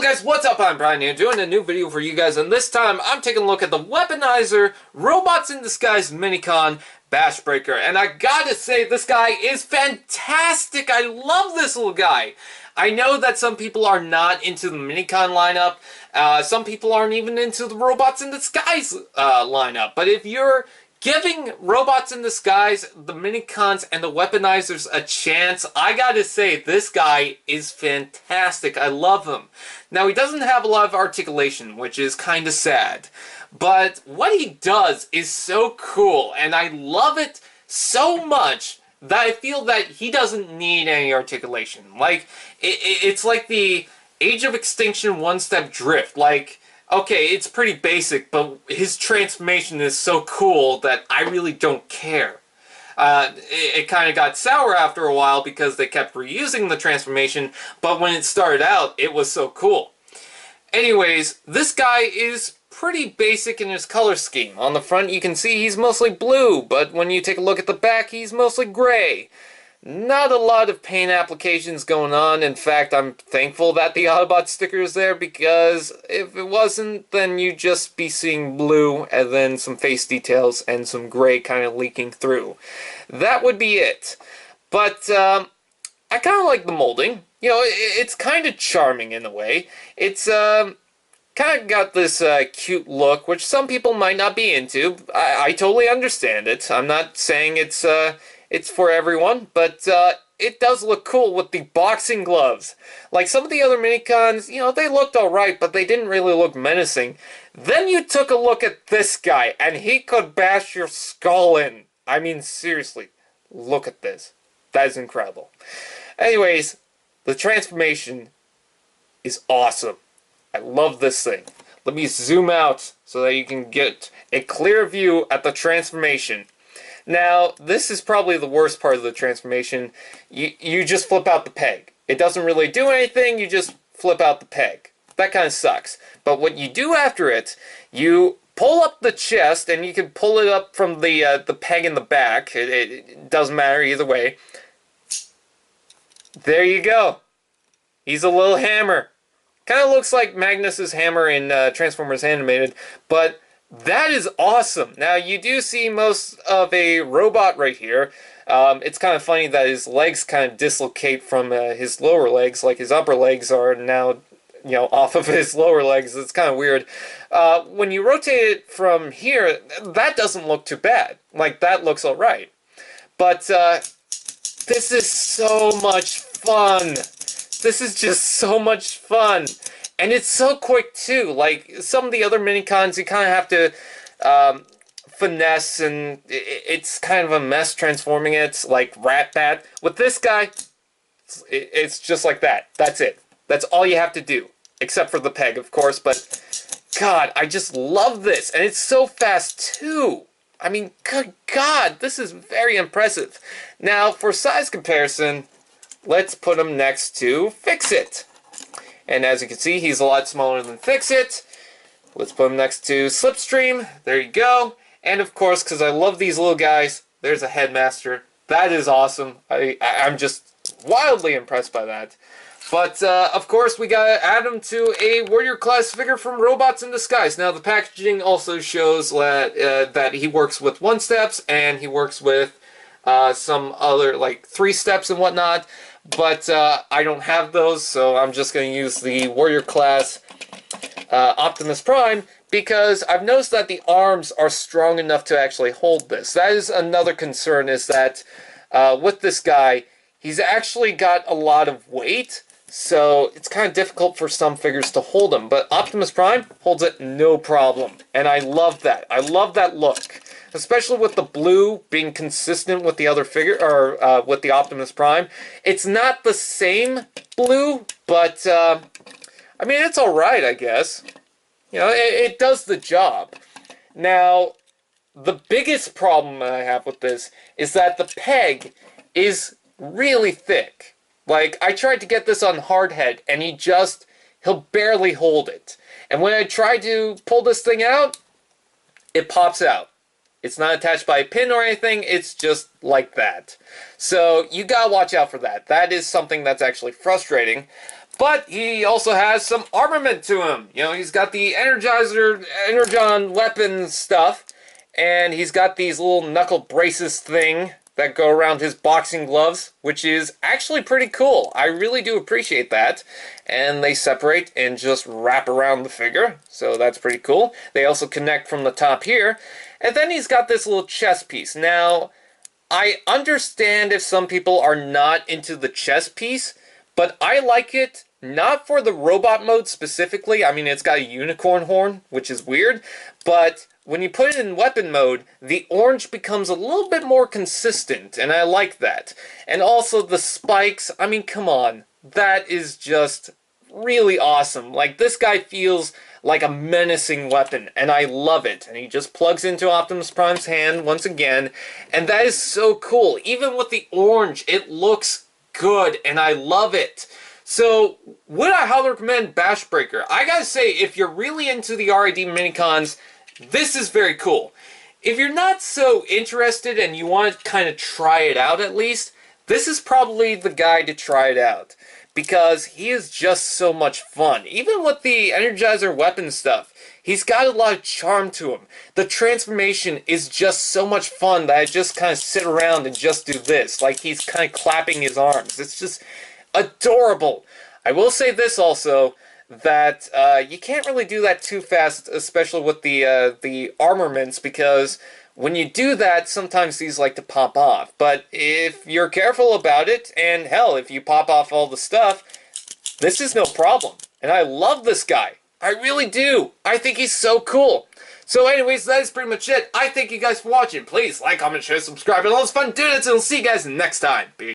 Guys, what's up? I'm Brian here, doing a new video for you guys, and this time I'm taking a look at the Weaponizer Robots in Disguise Minicon Bashbreaker. And I gotta say, this guy is fantastic! I love this little guy! I know that some people are not into the Minicon lineup, some people aren't even into the Robots in Disguise lineup, but if you're giving Robots in Disguise, the Minicons, and the Weaponizers a chance, I gotta say, this guy is fantastic. I love him. Now, he doesn't have a lot of articulation, which is kinda sad. But what he does is so cool, and I love it so much that I feel that he doesn't need any articulation. Like, it's like the Age of Extinction one-step drift. Like, okay, it's pretty basic, but his transformation is so cool that I really don't care. It kind of got sour after a while because they kept reusing the transformation, but when it started out, it was so cool. Anyways, this guy is pretty basic in his color scheme. On the front, you can see he's mostly blue, but when you take a look at the back, he's mostly gray. Not a lot of paint applications going on. In fact, I'm thankful that the Autobot sticker is there, because if it wasn't, then you'd just be seeing blue and then some face details and some gray kind of leaking through. That would be it. But I kind of like the molding. You know, it's kind of charming in a way. It's kind of got this cute look, which some people might not be into. I totally understand it. I'm not saying it's for everyone, but it does look cool with the boxing gloves. Like some of the other minicons, you know, they looked alright, but they didn't really look menacing. Then you took a look at this guy, and he could bash your skull in. I mean, seriously, look at this. That is incredible. Anyways, the transformation is awesome. I love this thing. Let me zoom out so that you can get a clear view at the transformation. Now, this is probably the worst part of the transformation. You just flip out the peg. It doesn't really do anything, you just flip out the peg. That kind of sucks. But what you do after it, you pull up the chest, and you can pull it up from the peg in the back. It doesn't matter either way. There you go. He's a little hammer. Kind of looks like Magnus's hammer in Transformers Animated, but that is awesome. Now, you do see most of a robot right here. It's kind of funny that his legs kind of dislocate from his lower legs, like his upper legs are now, you know, off of his lower legs. It's kind of weird. When you rotate it from here, that doesn't look too bad. Like, that looks alright. But this is so much fun. This is just so much fun. And it's so quick, too. Like, some of the other minicons, you kind of have to finesse, and it's kind of a mess transforming it, like Rat-Bat. With this guy, it's just like that. That's it. That's all you have to do. Except for the peg, of course, but God, I just love this. And it's so fast, too. I mean, good God, this is very impressive. Now, for size comparison, let's put him next to Fix-It. And as you can see, he's a lot smaller than Fix-It. Let's put him next to Slipstream. There you go. And of course, because I love these little guys, there's a Headmaster. That is awesome. I'm just wildly impressed by that. But, of course, we gotta add him to a Warrior class figure from Robots in Disguise. Now, the packaging also shows that he works with 1-steps, and he works with some other, like, 3-steps and whatnot. But I don't have those, so I'm just going to use the Warrior class Optimus Prime, because I've noticed that the arms are strong enough to actually hold this. That is another concern, is that with this guy, he's actually got a lot of weight, so it's kind of difficult for some figures to hold him. But Optimus Prime holds it no problem, and I love that. I love that look. Especially with the blue being consistent with the other figure, or with the Optimus Prime. It's not the same blue, but I mean, it's alright, I guess. You know, it does the job. Now, the biggest problem I have with this is that the peg is really thick. Like, I tried to get this on Hardhead, and he'll barely hold it. And when I try to pull this thing out, it pops out. It's not attached by a pin or anything, it's just like that. So you gotta watch out for that. That is something that's actually frustrating. But he also has some armament to him. You know, he's got the Energon weapon stuff, and he's got these little knuckle braces thing that go around his boxing gloves, which is actually pretty cool. I really do appreciate that. And they separate and just wrap around the figure, so that's pretty cool. They also connect from the top here. And then he's got this little chest piece. Now, I understand if some people are not into the chest piece, but I like it, not for the robot mode specifically. I mean, it's got a unicorn horn, which is weird, but when you put it in weapon mode, the orange becomes a little bit more consistent, and I like that. And also the spikes, I mean, come on. That is just really awesome. Like, this guy feels like a menacing weapon, and I love it. And he just plugs into Optimus Prime's hand once again, and that is so cool. Even with the orange, it looks good, and I love it. So, would I highly recommend Bashbreaker? I gotta say, if you're really into the RID minicons, this is very cool. If you're not so interested and you want to kind of try it out at least, this is probably the guy to try it out. Because he is just so much fun. Even with the Energizer weapon stuff, he's got a lot of charm to him. The transformation is just so much fun that I just kind of sit around and just do this. Like he's kind of clapping his arms. It's just adorable. I will say this also, that you can't really do that too fast, especially with the armaments, because when you do that, sometimes these like to pop off. But if you're careful about it, and hell, if you pop off all the stuff, this is no problem. And I love this guy. I really do. I think he's so cool. So anyways, that is pretty much it. I thank you guys for watching. Please like, comment, share, subscribe, and all this fun doing it, and I'll see you guys next time. Peace.